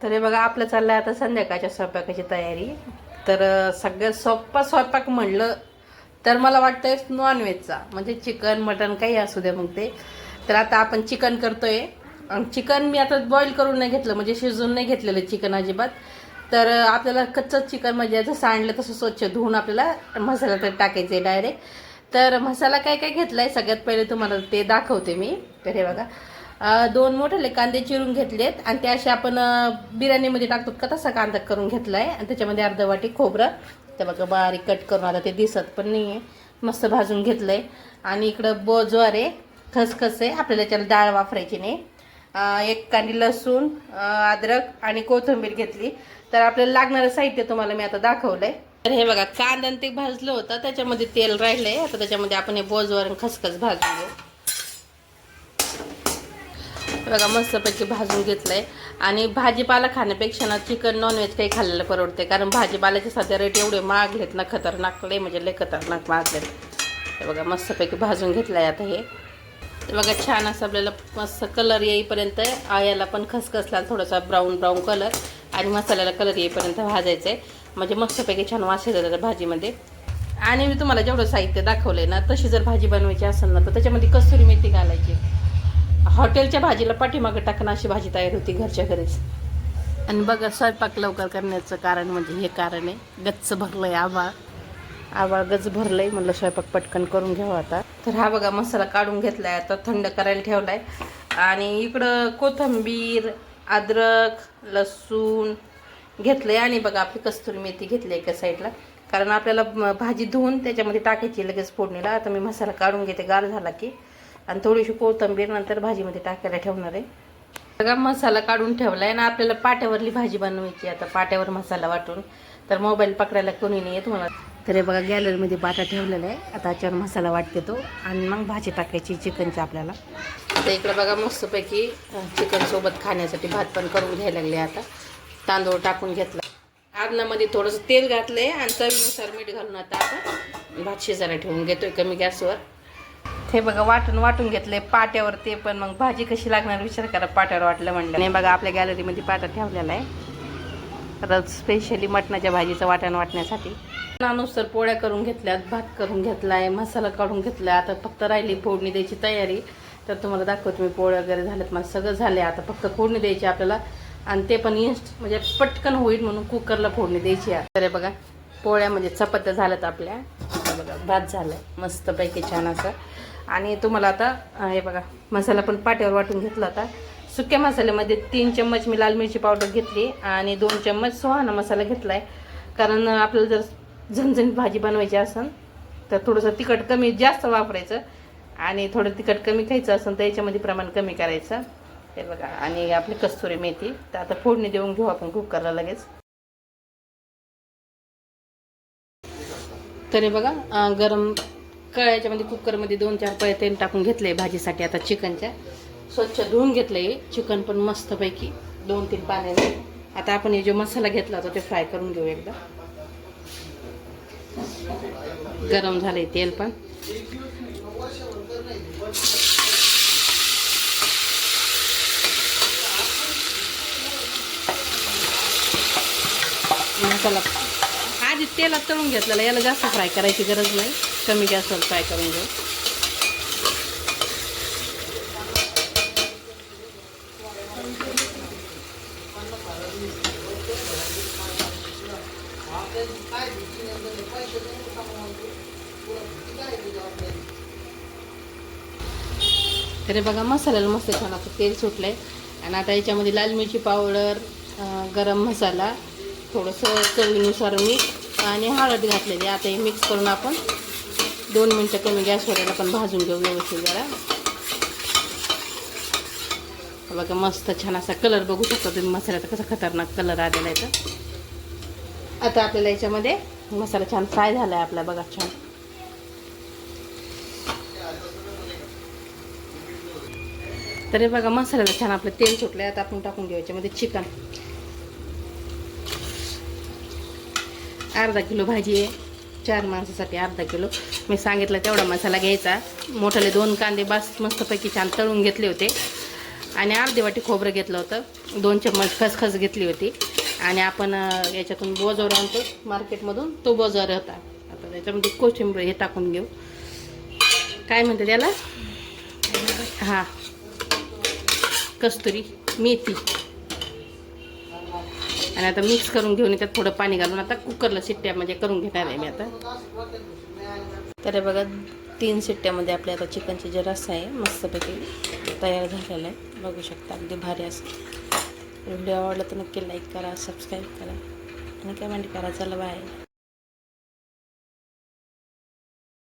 तर हे बघा आपलं चाललंय आता संध्याकाळच्या स्वयंपाकाची तयारी. तर सगळ्यात सोपा स्वयंपाक म्हणलं तर मला वाटतंय नॉनव्हेजचा, म्हणजे चिकन मटन काही असू द्या मग ते. तर आता आपण चिकन करतोय. आणि चिकन मी आता बॉईल करून नाही घेतलं, म्हणजे शिजवून नाही घेतलेलं चिकन अजिबात. तर आपल्याला कच्चंच चिकन म्हणजे जसं आणलं तसं स्वच्छ धुवून आपल्याला मसाला तर टाकायचा आहे डायरेक्ट. तर मसाला काय काय घेतला आहे सगळ्यात पहिले तुम्हाला ते दाखवते मी. तर हे बघा 2 मोठे कांदे चिरून घेतलेत आणि ते असे आपण बिर्याणीमध्ये टाकतो का तसा कांदा करून घेतला आहे. आणि त्याच्यामध्ये अर्धा वाटी खोबरं ते बघा बारीक कट करून, आता ते दिसत पण नाही आहे, मस्त भाजून घेतलं आहे. आणि इकडं ज्वारी खसखस आहे, आपल्याला त्याला डाळ वापरायची नाही. 1 कांडी लसूण, अद्रक आणि कोथिंबीर घेतली. तर आपल्याला लागणारं साहित्य तुम्हाला मी आता दाखवलंय. तर हे बघा कांदा ते भाजलं होतं, त्याच्यामध्ये तेल राहिलंय. आता त्याच्यामध्ये आपण हे ज्वारी खसखस भाजून घेऊ. बघा मस्तपैकी भाजून घेतलंय. आणि भाजीपाला खाण्यापेक्षा ना चिकन नॉनव्हेज काही खाल्लेलं परवडते, कारण भाजीपाल्याचे सध्या रेट एवढे महागलेत ना, खतरनाक लय म्हणजे लय खतरनाक महागलेत. हे बघा मस्तपैकी भाजून घेतलंय आता हे. तर बघा छान असं आपल्याला मस्त कलर येईपर्यंत याला पण खसखसला थोडासा ब्राऊन ब्राऊन कलर आणि मसाल्याला कलर येईपर्यंत भाजायचं आहे, म्हणजे मस्तपैकी छान वास येतो भाजीमध्ये. आणि मी तुम्हाला जेवढं साहित्य दाखवलंय ना, तशी जर भाजी बनवायची असेल ना तर त्याच्यामध्ये कसुरी मेथी घालायची. हॉटेलच्या भाजीला पाठीमागं टाकणं अशी भाजी तयार होती घरच्या घरीच. आणि बघा स्वयंपाक लवकर करण्याचं कारण म्हणजे हे कारण आहे, गच्च भरलंय आभाळ गच भरलंय, म्हणलं स्वयंपाक पटकन करून घ्यावा आता. तर हा बघा मसाला काढून घेतलाय, आता थंड करायला ठेवलाय. आणि इकडं कोथिंबीर, अद्रक, लसूण घेतलंय. आणि बघा आपली कस्तुरी मेथी घेतली एका साईडला, कारण आपल्याला भाजी धुवून त्याच्यामध्ये टाकायची लगेच फोडणीला. आता मी मसाला काढून घेते गार झाला की, आणि थोडीशी कोथिंबीर नंतर भाजीमध्ये टाकायला ठेवणार आहे. बघा मसाला काढून ठेवला आहे ना, आपल्याला पाट्यावरली भाजी बनवायची. आता पाट्यावर मसाला वाटून, तर मोबाईल पकडायला कोणी नाही येत मला. तर हे बघा गॅलरीमध्ये पाटा ठेवलेला आहे, आता याच्यावर मसाला वाटते तो, आणि मग भाजी टाकायची चिकनची आपल्याला. आता इकडं बघा मस्तपैकी चिकनसोबत खाण्यासाठी भात पण करून घ्यायला लागले. आता तांदूळ टाकून घेतला, आदनामध्ये थोडंसं तेल घातलंय आणि चवीनुसार मीठ घालून आता भात शिजायला ठेवून घेतोय कमी गॅसवर. हे बघा वाटून घेतले पाट्यावर, ते पण मग भाजी कशी लागणार विचार करा पाट्यावर वाटलं म्हणलं. आणि बघा आपल्या गॅलरीमध्ये पाटा ठेवलेला आहे तर स्पेशली मटणाच्या भाजीचं वाटण वाटण्यासाठी. नुसार पोळ्या करून घेतल्यात, भात करून घेतलाय, मसाला काढून घेतलाय. आता फक्त राहिली फोडणी द्यायची तयारी. तर तुम्हाला दाखवतो मी पोळ्या वगैरे झाल्यात, मला सगळं झालंय. आता फक्त फोडणी द्यायची आपल्याला, आणि ते पण म्हणजे पटकन होईल म्हणून कुकरला फोडणी द्यायची आहे. तर बघा पोळ्या म्हणजे चपात्या झाल्यात आपल्या. बघा भात झालाय मस्तपैकी छान असं. आणि तुम्हाला आता हे बघा मसाला पण पाट्यावर वाटून घेतला. आता सुक्या मसाल्यामध्ये 3 चम्मच मी लाल मिरची पावडर घेतली आणि 2 चम्मच सुहाणा मसाला घेतला आहे. कारण आपल्याला जर झणझणीत भाजी बनवायची असेल तर थोडंसं तिखट कमी जास्त वापरायचं, आणि थोडं तिखट कमी खायचं असेल तर याच्यामध्ये प्रमाण कमी करायचं. हे बघा आणि आपली कस्तुरी मेथी. तर आता फोडणी देऊन घेऊ आपण कुकरला लगेच. तर हे बघा गरम कळ्याच्यामध्ये कुकरमध्ये 2-4 पळे तेल टाकून घेतले भाजीसाठी. आता चिकनच्या स्वच्छ धुवून घेतलंय चिकन पण मस्तपैकी 2-3 पाण्याने. आता आपण हे जो मसाला घेतला होता ते फ्राय करून घेऊ एकदा. गरम झालंय तेल पण. मसाला आधी तेलात तळून घेतलेला, याला जास्त फ्राय करायची गरज नाही, कमी गॅसवर फ्राय करून घेऊ. तरी बघा मसाल्याला मस्त छान असं तेल सुटलंय. आणि आता याच्यामध्ये लाल मिरची पावडर, गरम मसाला, थोडंसं चवीनुसार मीठ आणि हळद घातलेली. आता हे मिक्स करून आपण 2 मिनटं कमी गॅसवर याला पण भाजून घेऊ व्यवस्थित जरा. बघा मस्त छान असा कलर बघू शकता तुम्ही मसाल्याचा कसा खतरनाक कलर आलेला आहे. तर आता आपल्याला याच्यामध्ये मसाला छान फ्राय झाला आहे आपला, बघा छान. तर हे बघा मसाल्याला छान आपलं तेल सुटलं आहे. आता आपण टाकून घेऊ याच्यामध्ये चिकन. अर्धा किलो भाजी आहे, 4 माणसासाठी अर्धा किलो. मी सांगितलं तेवढा मसाला घ्यायचा. मोठाले 2 कांदे बस मस्तपैकी छान तळून घेतले होते. आणि अर्धी वाटी खोबरं घेतलं होतं, 2 चम्मच खसखस घेतली होती आणि आपण याच्यातून बोजवर आणतो मार्केटमधून, तो बोजवर होता. आता त्याच्यामध्ये कोशिंबीर हे टाकून घेऊ, काय म्हणते त्याला, हां कस्तुरी मेथी, आणि आता मिक्स करून घेऊन त्यात थोडं पाणी घालून आता कुकरला शिट्ट्या म्हणजे करून घेणार आहे मी आता. तर हे बघा 3 शिट्ट्यामध्ये आपल्या आता चिकनची जे रस्सा आहे मस्तपैकी तयार झालेला आहे, बघू शकता अगदी भारी असं. व्हिडिओ आवडला तर नक्की लाईक करा, सबस्क्राईब करा आणि कमेंट करा. चला बाय.